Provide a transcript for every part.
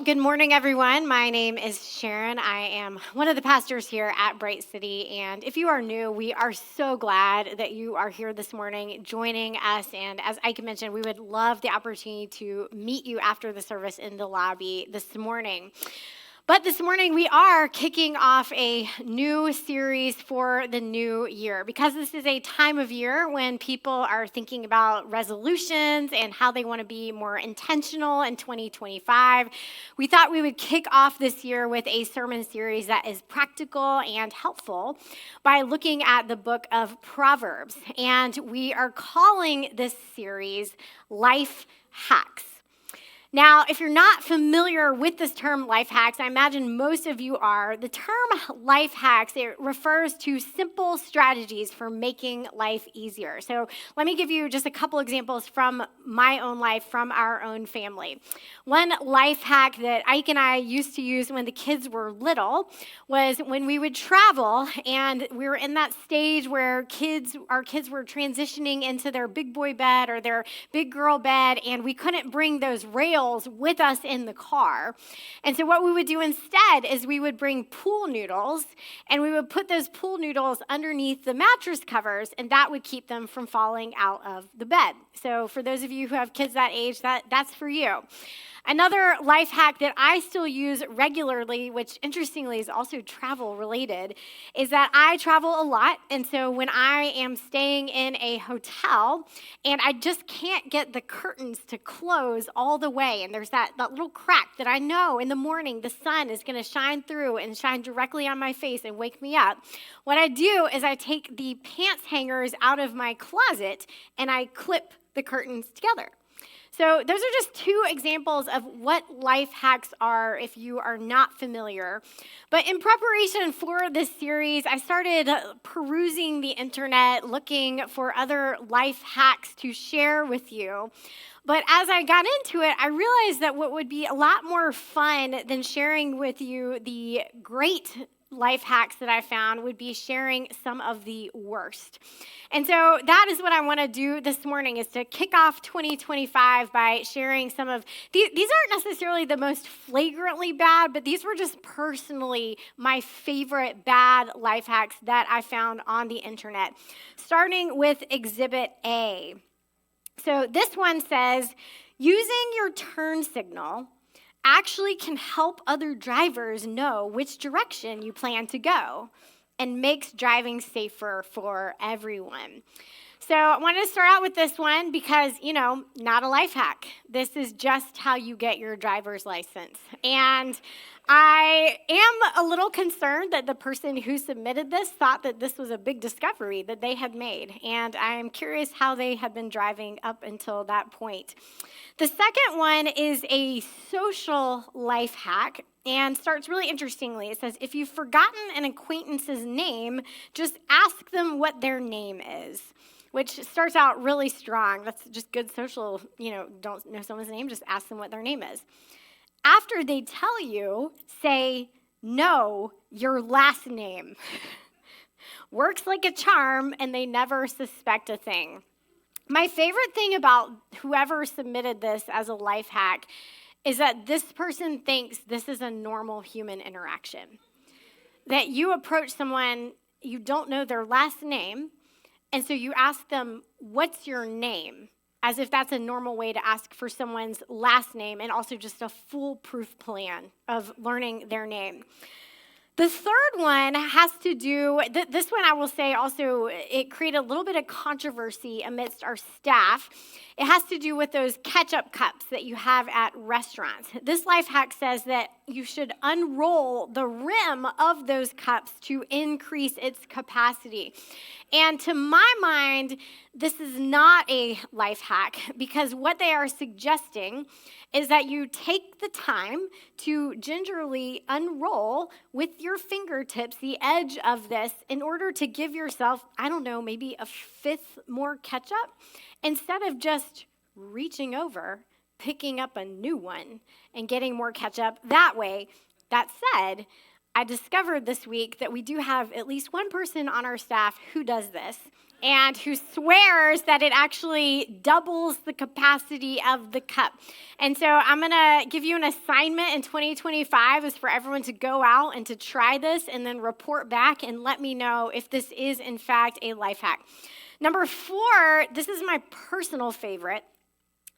good morning, everyone. My name is Sharon. I am one of the pastors here at Bright City. And if you are new, we are so glad that you are here this morning joining us. And as Ike mentioned, we would love the opportunity to meet you after the service in the lobby this morning. But this morning, we are kicking off a new series for the new year because this is a time of year when people are thinking about resolutions and how they want to be more intentional in 2025. We thought we would kick off this year with a sermon series that is practical and helpful by looking at the Book of Proverbs. And we are calling this series Life Hacks. Now, if you're not familiar with this term life hacks, I imagine most of you are. The term life hacks, it refers to simple strategies for making life easier. So let me give you just a couple examples from my own life, from our own family. One life hack that Ike and I used to use when the kids were little was when we would travel and we were in that stage where our kids were transitioning into their big boy bed or their big girl bed, and we couldn't bring those rails with us in the car. And so what we would do instead is we would bring pool noodles and we would put those pool noodles underneath the mattress covers, and that would keep them from falling out of the bed. So for those of you who have kids that age, that's for you. Another life hack that I still use regularly, which interestingly is also travel related, is that I travel a lot. And so when I am staying in a hotel and I just can't get the curtains to close all the way, and there's that little crack that I know in the morning the sun is going to shine through and shine directly on my face and wake me up, what I do is I take the pants hangers out of my closet and I clip the curtains together. So those are just two examples of what life hacks are if you are not familiar. But in preparation for this series, I started perusing the internet, looking for other life hacks to share with you. But as I got into it, I realized that what would be a lot more fun than sharing with you the great life hacks that I found would be sharing some of the worst. And so that is what I want to do this morning, is to kick off 2025 by sharing some of these aren't necessarily the most flagrantly bad, but these were just personally my favorite bad life hacks that I found on the internet. Starting with Exhibit A. So this one says, using your turn signal actually can help other drivers know which direction you plan to go and makes driving safer for everyone. So I wanted to start out with this one because, not a life hack. This is just how you get your driver's license. And I am a little concerned that the person who submitted this thought that this was a big discovery that they had made. And I'm curious how they had been driving up until that point. The second one is a social life hack and starts really interestingly. It says, if you've forgotten an acquaintance's name, just ask them what their name is, which starts out really strong. That's just good social, don't know someone's name, just ask them what their name is. After they tell you, say, no, your last name. Works like a charm, and they never suspect a thing. My favorite thing about whoever submitted this as a life hack is that this person thinks this is a normal human interaction. That you approach someone, you don't know their last name, and so you ask them, what's your name? As if that's a normal way to ask for someone's last name, and also just a foolproof plan of learning their name. The third one has to do, this one I will say also, it created a little bit of controversy amidst our staff. It has to do with those ketchup cups that you have at restaurants. This life hack says that you should unroll the rim of those cups to increase its capacity. And to my mind, this is not a life hack, because what they are suggesting is that you take the time to gingerly unroll with your fingertips the edge of this in order to give yourself, maybe a fifth more ketchup, instead of just reaching over, picking up a new one, and getting more ketchup that way. That said, I discovered this week that we do have at least one person on our staff who does this and who swears that it actually doubles the capacity of the cup. And so I'm going to give you an assignment in 2025 is for everyone to go out and to try this and then report back and let me know if this is in fact a life hack. Number 4, this is my personal favorite.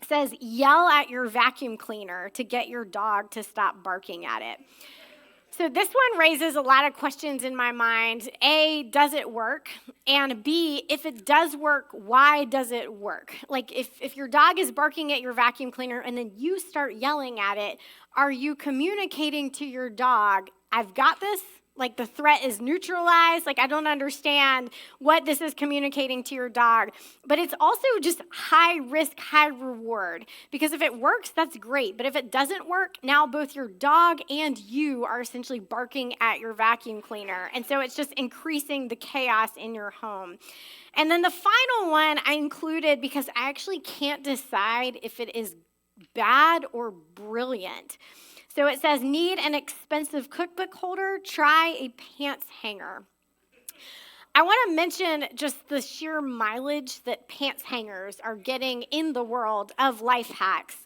It says, yell at your vacuum cleaner to get your dog to stop barking at it. So this one raises a lot of questions in my mind. A, does it work? And B, if it does work, why does it work? Like if your dog is barking at your vacuum cleaner and then you start yelling at it, are you communicating to your dog, I've got this? Like the threat is neutralized. Like I don't understand what this is communicating to your dog. But it's also just high risk, high reward. Because if it works, that's great. But if it doesn't work, now both your dog and you are essentially barking at your vacuum cleaner. And so it's just increasing the chaos in your home. And then the final one I included because I actually can't decide if it is bad or brilliant. So it says, need an expensive cookbook holder, try a pants hanger. I want to mention just the sheer mileage that pants hangers are getting in the world of life hacks.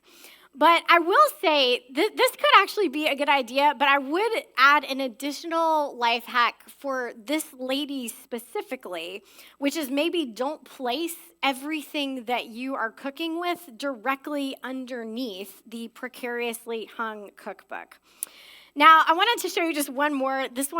But I will say this could actually be a good idea, but I would add an additional life hack for this lady specifically, which is maybe don't place everything that you are cooking with directly underneath the precariously hung cookbook. Now, I wanted to show you just one more. This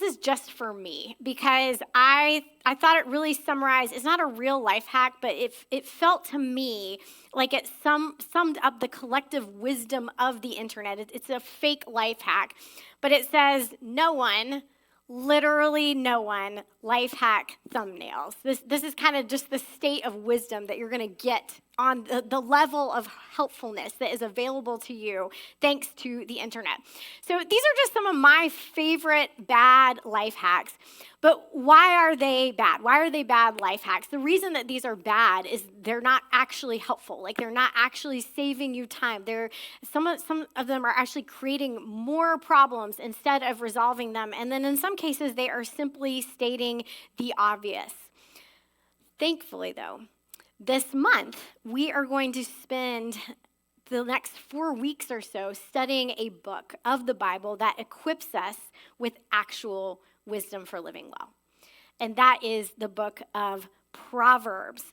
is just for me because I thought it really summarized. It's not a real life hack, but it felt to me like it summed up the collective wisdom of the internet. It's a fake life hack, but it says no one, literally no one, life hack thumbnails. This is kind of just the state of wisdom that you're going to get on the level of helpfulness that is available to you thanks to the internet. So these are just some of my favorite bad life hacks. But why are they bad? Why are they bad life hacks? The reason that these are bad is they're not actually helpful. Like they're not actually saving you time. Some of them are actually creating more problems instead of resolving them. And then in some cases, they are simply stating the obvious. Thankfully, though, this month, we are going to spend the next 4 weeks or so studying a book of the Bible that equips us with actual wisdom for living well. And that is the book of Proverbs.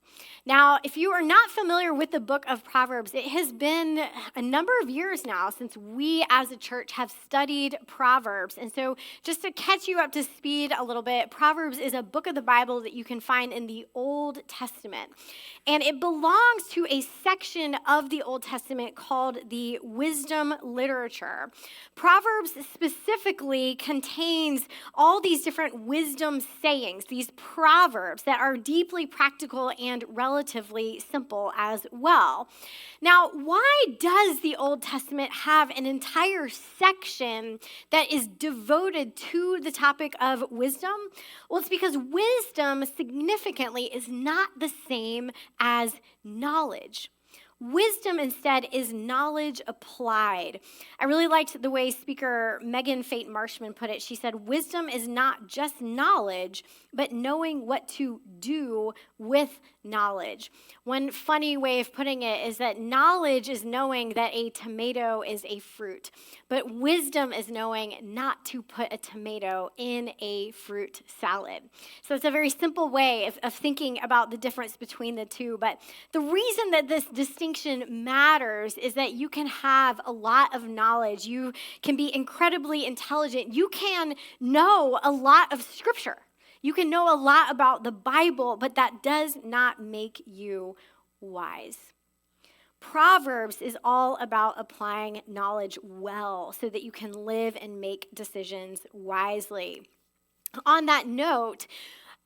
Now, if you are not familiar with the book of Proverbs, it has been a number of years now since we as a church have studied Proverbs. And so just to catch you up to speed a little bit, Proverbs is a book of the Bible that you can find in the Old Testament. And it belongs to a section of the Old Testament called the wisdom literature. Proverbs specifically contains all these different wisdom sayings, these proverbs that are deeply practical and relatively simple as well. Now, why does the Old Testament have an entire section that is devoted to the topic of wisdom? Well, it's because wisdom significantly is not the same as knowledge. Wisdom instead is knowledge applied. I really liked the way speaker Megan Fate Marshman put it. She said, wisdom is not just knowledge, but knowing what to do with knowledge. One funny way of putting it is that knowledge is knowing that a tomato is a fruit, but wisdom is knowing not to put a tomato in a fruit salad. So it's a very simple way of thinking about the difference between the two. But the reason that this distinction matters is that you can have a lot of knowledge. You can be incredibly intelligent. You can know a lot of scripture. You can know a lot about the Bible, but that does not make you wise. Proverbs is all about applying knowledge well so that you can live and make decisions wisely. On that note,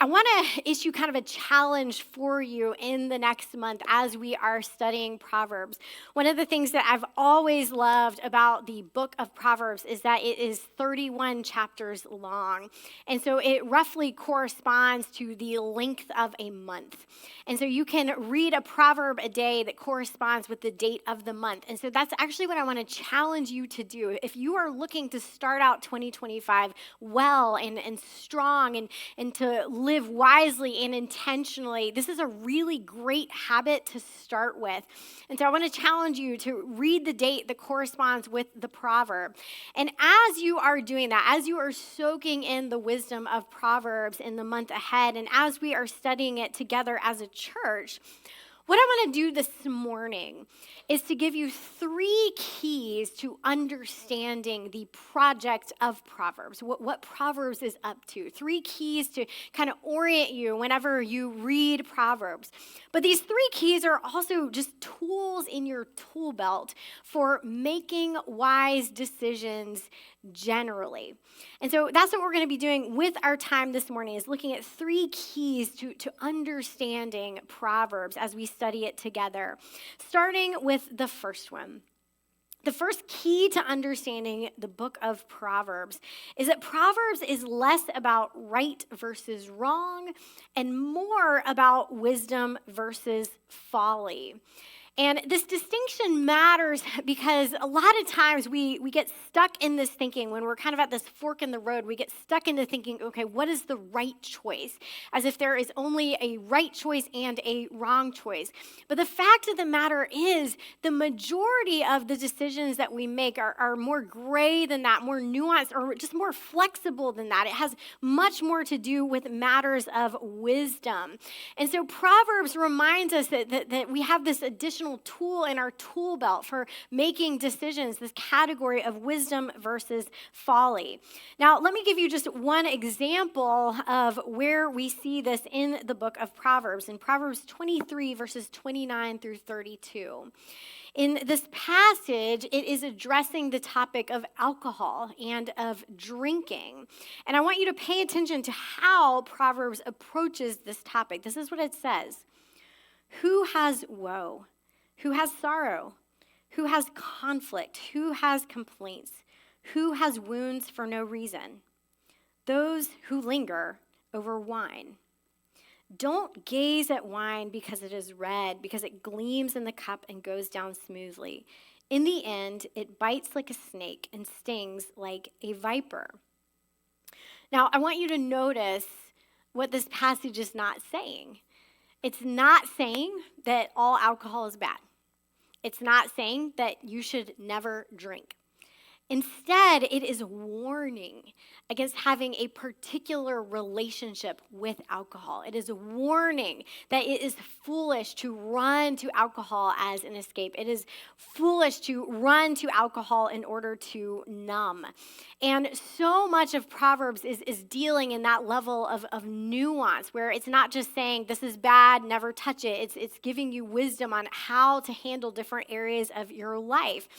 I want to issue kind of a challenge for you in the next month as we are studying Proverbs. One of the things that I've always loved about the book of Proverbs is that it is 31 chapters long. And so it roughly corresponds to the length of a month. And so you can read a proverb a day that corresponds with the date of the month. And so that's actually what I want to challenge you to do. If you are looking to start out 2025 well and strong and to live wisely and intentionally, this is a really great habit to start with. And so I want to challenge you to read the date that corresponds with the proverb. And as you are doing that, as you are soaking in the wisdom of Proverbs in the month ahead, and as we are studying it together as a church, what I want to do this morning is to give you 3 keys to understanding the project of Proverbs, what Proverbs is up to. 3 keys to kind of orient you whenever you read Proverbs. But these 3 keys are also just tools in your tool belt for making wise decisions generally. And so that's what we're going to be doing with our time this morning, is looking at 3 keys to understanding Proverbs as we study it together. Starting with the first one. The first key to understanding the book of Proverbs is that Proverbs is less about right versus wrong and more about wisdom versus folly. And this distinction matters because a lot of times we get stuck in this thinking when we're kind of at this fork in the road. We get stuck into thinking, okay, what is the right choice? As if there is only a right choice and a wrong choice. But the fact of the matter is the majority of the decisions that we make are more gray than that, more nuanced, or just more flexible than that. It has much more to do with matters of wisdom. And so Proverbs reminds us that we have this additional tool in our tool belt for making decisions, this category of wisdom versus folly. Now, let me give you just one example of where we see this in the book of Proverbs, in Proverbs 23, verses 29 through 32. In this passage, it is addressing the topic of alcohol and of drinking. And I want you to pay attention to how Proverbs approaches this topic. This is what it says. Who has woe? Who has sorrow? Who has conflict? Who has complaints? Who has wounds for no reason? Those who linger over wine. Don't gaze at wine because it is red, because it gleams in the cup and goes down smoothly. In the end, it bites like a snake and stings like a viper. Now, I want you to notice what this passage is not saying. It's not saying that all alcohol is bad. It's not saying that you should never drink. Instead, it is warning against having a particular relationship with alcohol. It is a warning that it is foolish to run to alcohol as an escape. It is foolish to run to alcohol in order to numb. And so much of Proverbs is dealing in that level of nuance, where it's not just saying this is bad, never touch it. It's giving you wisdom on how to handle different areas of your life.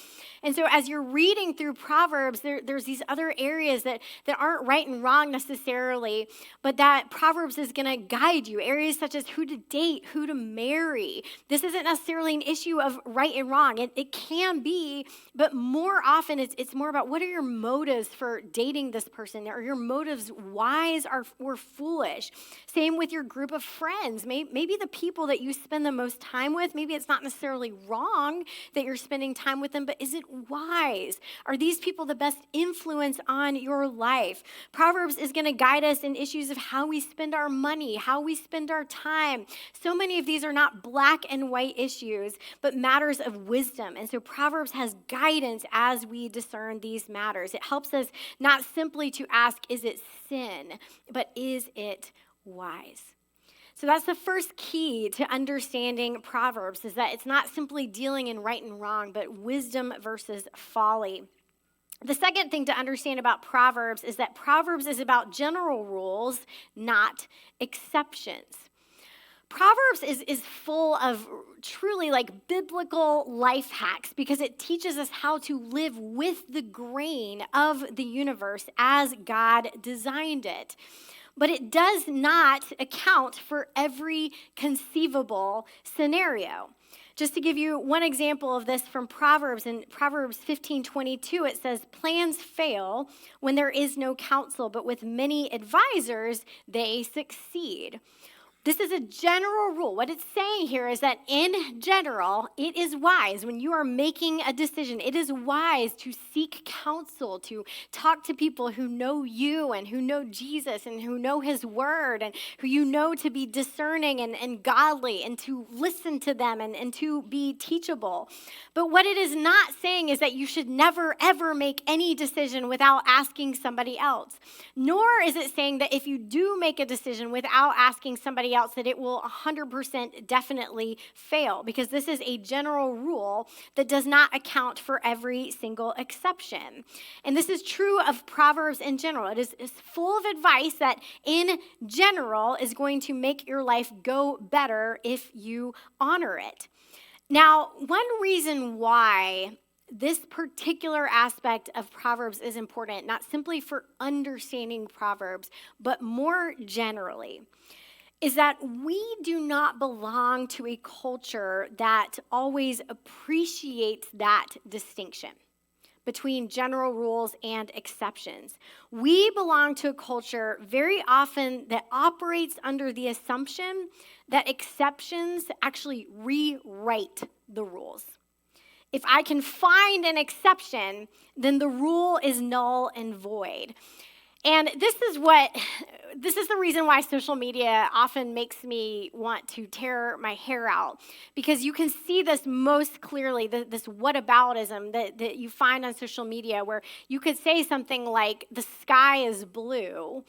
And so as you're reading through Proverbs, there's these other areas that aren't right and wrong necessarily, but that Proverbs is going to guide you. Areas such as who to date, who to marry. This isn't necessarily an issue of right and wrong. It can be, but more often it's more about what are your motives for dating this person? Are your motives wise or foolish? Same with your group of friends. Maybe the people that you spend the most time with, maybe it's not necessarily wrong that you're spending time with them, but is it wise? Are these people the best influence on your life? Proverbs is going to guide us in issues of how we spend our money, how we spend our time. So many of these are not black and white issues, but matters of wisdom. And so Proverbs has guidance as we discern these matters. It helps us not simply to ask, is it sin, but is it wise? So that's the first key to understanding Proverbs, is that it's not simply dealing in right and wrong, but wisdom versus folly. The second thing to understand about Proverbs is that Proverbs is about general rules, not exceptions. Proverbs is full of truly like biblical life hacks because it teaches us how to live with the grain of the universe as God designed it. but it does not account for every conceivable scenario. Just to give you one example of this from Proverbs, in Proverbs 15:22, it says, "Plans fail when there is no counsel, but with many advisors, they succeed." This is a general rule. What it's saying here is that in general, it is wise when you are making a decision. It is wise to seek counsel, to talk to people who know you and who know Jesus and who know his word and who you know to be discerning and godly, and to listen to them and to be teachable. But what it is not saying is that you should never, ever make any decision without asking somebody else. Nor is it saying that if you do make a decision without asking somebody else, that it will 100% definitely fail, because this is a general rule that does not account for every single exception. And this is true of Proverbs in general. It is full of advice that in general is going to make your life go better if you honor it. Now, one reason why this particular aspect of Proverbs is important, not simply for understanding Proverbs, but more generally, is that we do not belong to a culture that always appreciates that distinction between general rules and exceptions. We belong to a culture very often that operates under the assumption that exceptions actually rewrite the rules. If I can find an exception, then the rule is null and void. And this is the reason why social media often makes me want to tear my hair out, because you can see this most clearly, this whataboutism that you find on social media, where you could say something like, the sky is blue,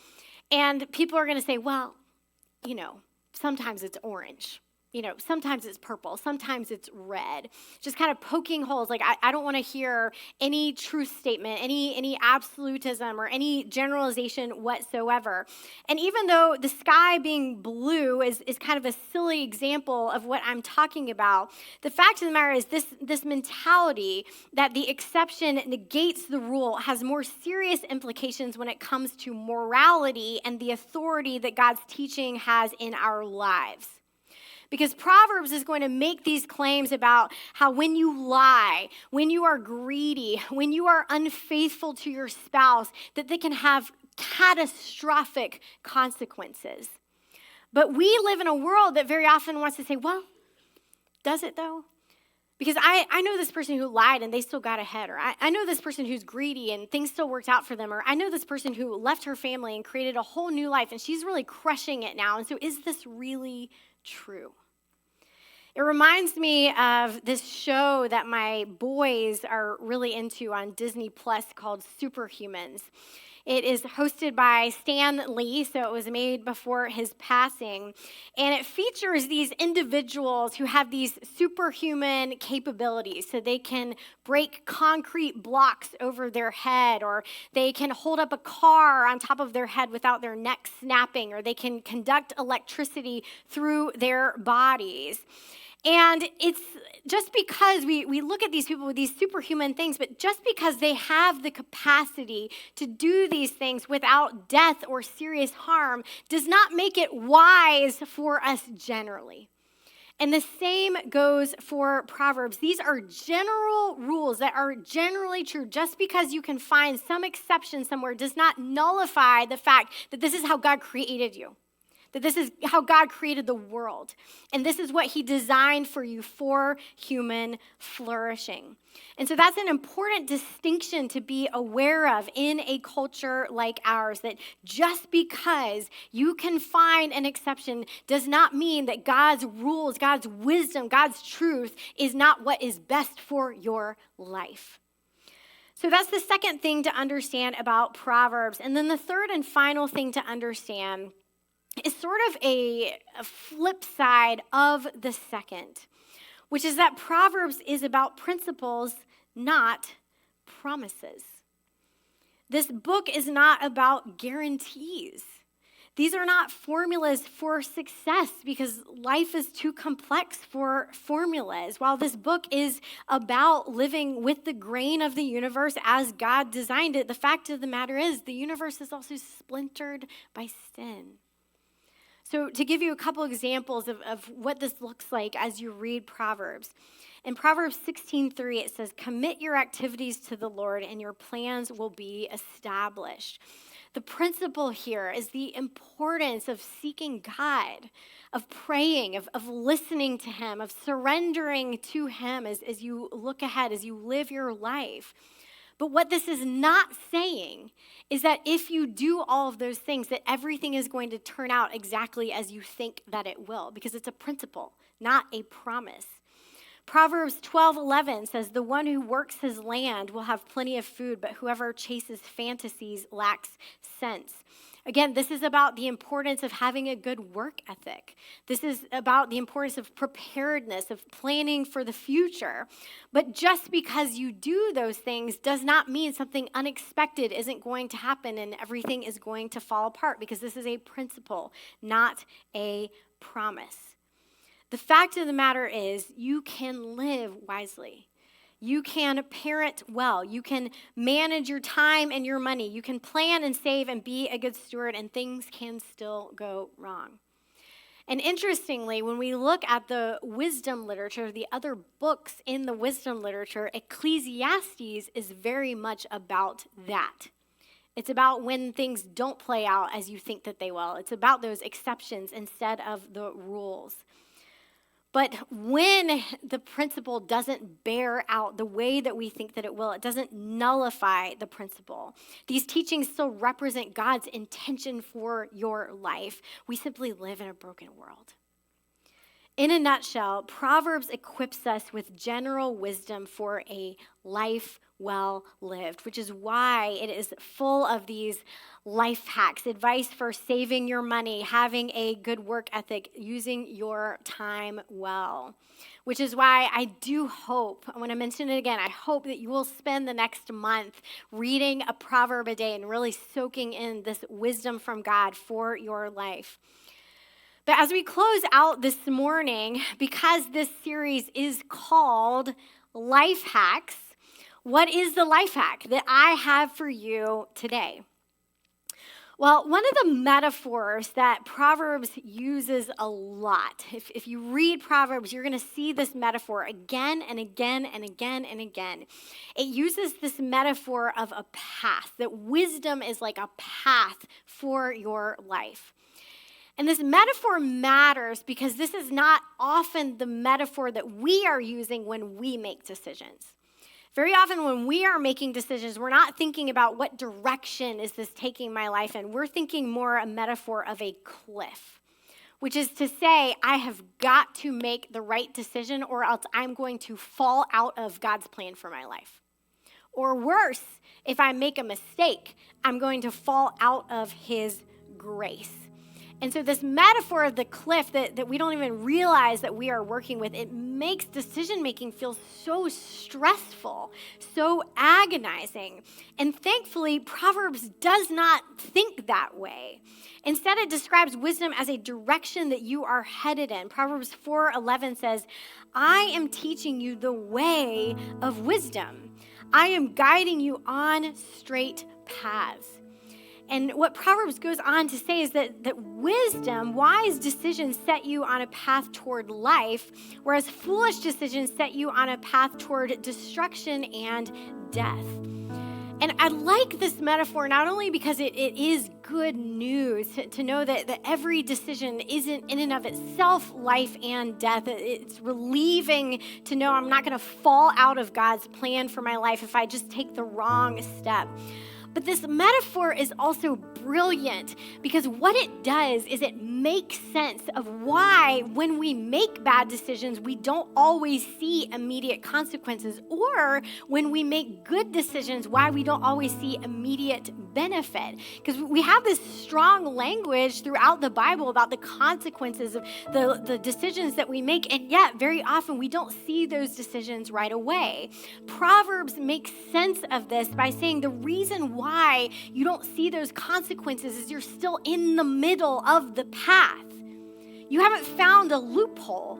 and people are going to say, well, sometimes it's orange. Sometimes it's purple, sometimes it's red. Just kind of poking holes. Like, I don't want to hear any truth statement, any absolutism, or any generalization whatsoever. And even though the sky being blue is kind of a silly example of what I'm talking about, the fact of the matter is this mentality that the exception negates the rule has more serious implications when it comes to morality and the authority that God's teaching has in our lives. Because Proverbs is going to make these claims about how when you lie, when you are greedy, when you are unfaithful to your spouse, that they can have catastrophic consequences. But we live in a world that very often wants to say, well, does it though? Because I know this person who lied and they still got ahead, or I know this person who's greedy and things still worked out for them, or I know this person who left her family and created a whole new life and she's really crushing it now. And so is this really true? It reminds me of this show that my boys are really into on Disney Plus called Superhumans. It is hosted by Stan Lee, so it was made before his passing. And it features these individuals who have these superhuman capabilities. So they can break concrete blocks over their head, or they can hold up a car on top of their head without their neck snapping, or they can conduct electricity through their bodies. And it's just because we look at these people with these superhuman things, but just because they have the capacity to do these things without death or serious harm does not make it wise for us generally. And the same goes for Proverbs. These are general rules that are generally true. Just because you can find some exception somewhere does not nullify the fact that this is how God created you. That this is how God created the world. And this is what he designed for you for human flourishing. And so that's an important distinction to be aware of in a culture like ours, that just because you can find an exception does not mean that God's rules, God's wisdom, God's truth is not what is best for your life. So that's the second thing to understand about Proverbs. And then the third and final thing to understand is sort of a flip side of the second, which is that Proverbs is about principles, not promises. This book is not about guarantees. These are not formulas for success because life is too complex for formulas. While this book is about living with the grain of the universe as God designed it, the fact of the matter is the universe is also splintered by sin. So to give you a couple examples of what this looks like as you read Proverbs. In Proverbs 16:3, it says, "Commit your activities to the Lord and your plans will be established." The principle here is the importance of seeking God, of praying, of listening to him, of surrendering to him as you look ahead, as you live your life. But what this is not saying is that if you do all of those things, that everything is going to turn out exactly as you think that it will, because it's a principle, not a promise. Proverbs 12:11 says, "The one who works his land will have plenty of food, but whoever chases fantasies lacks sense." Again, this is about the importance of having a good work ethic. This is about the importance of preparedness, of planning for the future. But just because you do those things does not mean something unexpected isn't going to happen and everything is going to fall apart, because this is a principle, not a promise. The fact of the matter is, you can live wisely. You can parent well. You can manage your time and your money. You can plan and save and be a good steward, and things can still go wrong. And interestingly, when we look at the wisdom literature, the other books in the wisdom literature, Ecclesiastes is very much about that. It's about when things don't play out as you think that they will. It's about those exceptions instead of the rules. But when the principle doesn't bear out the way that we think that it will, it doesn't nullify the principle. These teachings still represent God's intention for your life. We simply live in a broken world. In a nutshell, Proverbs equips us with general wisdom for a life well lived, which is why it is full of these life hacks, advice for saving your money, having a good work ethic, using your time well. Which is why I do hope, I want to mention it again, I hope that you will spend the next month reading a proverb a day and really soaking in this wisdom from God for your life. But as we close out this morning, because this series is called Life Hacks, what is the life hack that I have for you today? Well, one of the metaphors that Proverbs uses a lot, if you read Proverbs, you're going to see this metaphor again and again and again and again. It uses this metaphor of a path, that wisdom is like a path for your life. And this metaphor matters because this is not often the metaphor that we are using when we make decisions. Very often when we are making decisions, we're not thinking about what direction is this taking my life in. We're thinking more a metaphor of a cliff, which is to say, I have got to make the right decision or else I'm going to fall out of God's plan for my life. Or worse, if I make a mistake, I'm going to fall out of his grace. And so this metaphor of the cliff that we don't even realize that we are working with, it makes decision-making feel so stressful, so agonizing. And thankfully, Proverbs does not think that way. Instead, it describes wisdom as a direction that you are headed in. Proverbs 4:11 says, "I am teaching you the way of wisdom. I am guiding you on straight paths." And what Proverbs goes on to say is that wisdom, wise decisions set you on a path toward life, whereas foolish decisions set you on a path toward destruction and death. And I like this metaphor not only because it is good news to know that every decision isn't in and of itself life and death. It's relieving to know I'm not going to fall out of God's plan for my life if I just take the wrong step. But this metaphor is also brilliant because what it does is it makes sense of why when we make bad decisions, we don't always see immediate consequences, or when we make good decisions, why we don't always see immediate benefit. Because we have this strong language throughout the Bible about the consequences of the decisions that we make, and yet very often we don't see those decisions right away. Proverbs makes sense of this by saying the reason why you don't see those consequences is you're still in the middle of the path. You haven't found a loophole.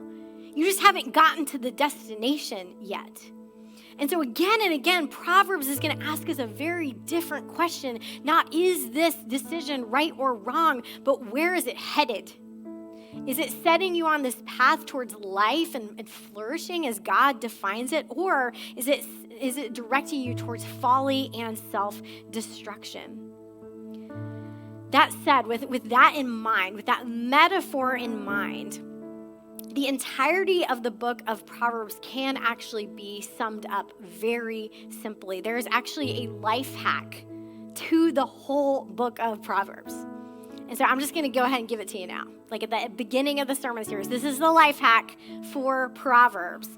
You just haven't gotten to the destination yet. And so again and again, Proverbs is going to ask us a very different question. Not is this decision right or wrong, but where is it headed? Is it setting you on this path towards life and flourishing as God defines it? Or is it directing you towards folly and self-destruction? That said, with that in mind, with that metaphor in mind, the entirety of the book of Proverbs can actually be summed up very simply. There is actually a life hack to the whole book of Proverbs. And so I'm just going to go ahead and give it to you now. Like at the beginning of the sermon series, this is the life hack for Proverbs.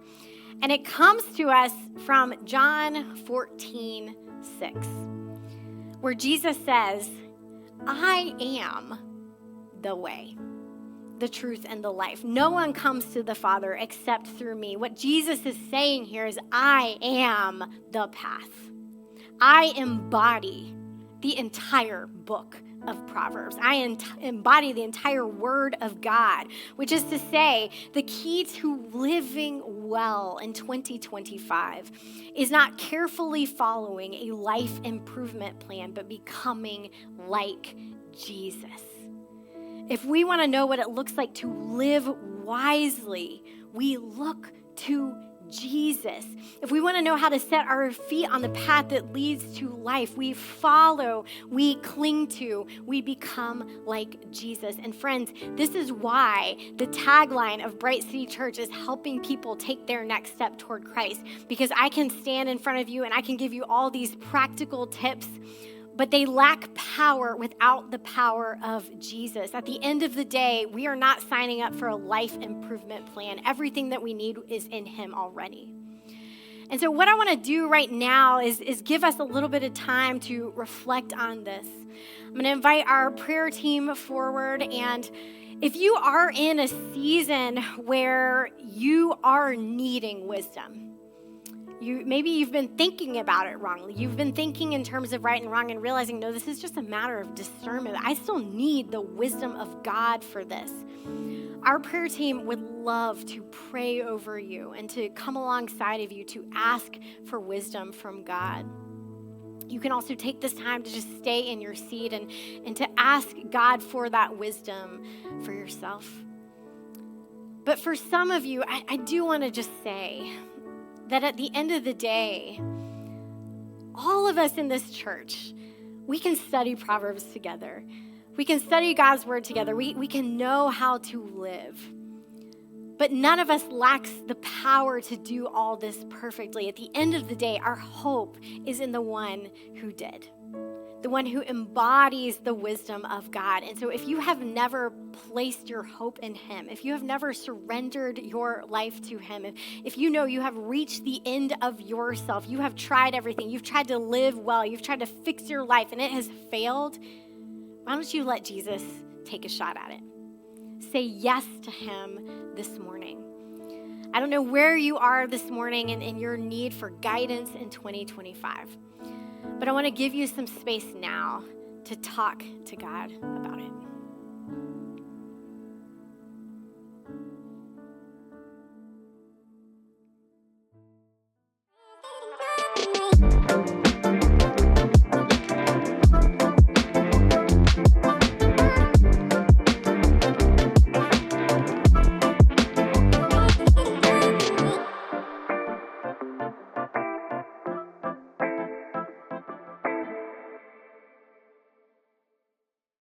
And it comes to us from John 14:6, where Jesus says, I am the way, the truth, and the life. No one comes to the Father except through me. What Jesus is saying here is, I am the path. I embody the entire book of Proverbs. I embody the entire word of God, which is to say, the key to living well in 2025 is not carefully following a life improvement plan, but becoming like Jesus. If we want to know what it looks like to live wisely, we look to Jesus. If we want to know how to set our feet on the path that leads to life, we follow, we cling to, we become like Jesus. And friends, this is why the tagline of Bright City Church is helping people take their next step toward Christ. Because I can stand in front of you and I can give you all these practical tips, but they lack power without the power of Jesus. At the end of the day, we are not signing up for a life improvement plan. Everything that we need is in him already. And so what I want to do right now is give us a little bit of time to reflect on this. I'm going to invite our prayer team forward. And if you are in a season where you are needing wisdom, maybe you've been thinking about it wrongly. You've been thinking in terms of right and wrong and realizing, no, this is just a matter of discernment. I still need the wisdom of God for this. Our prayer team would love to pray over you and to come alongside of you to ask for wisdom from God. You can also take this time to just stay in your seat and to ask God for that wisdom for yourself. But for some of you, I do want to just say that at the end of the day, all of us in this church, we can study Proverbs together. We can study God's word together. We can know how to live. But none of us lacks the power to do all this perfectly. At the end of the day, our hope is in the one who did, the one who embodies the wisdom of God. And so if you have never placed your hope in him, if you have never surrendered your life to him, if you know you have reached the end of yourself, you have tried everything, you've tried to live well, you've tried to fix your life and it has failed, why don't you let Jesus take a shot at it? Say yes to him this morning. I don't know where you are this morning in your need for guidance in 2025. But I want to give you some space now to talk to God about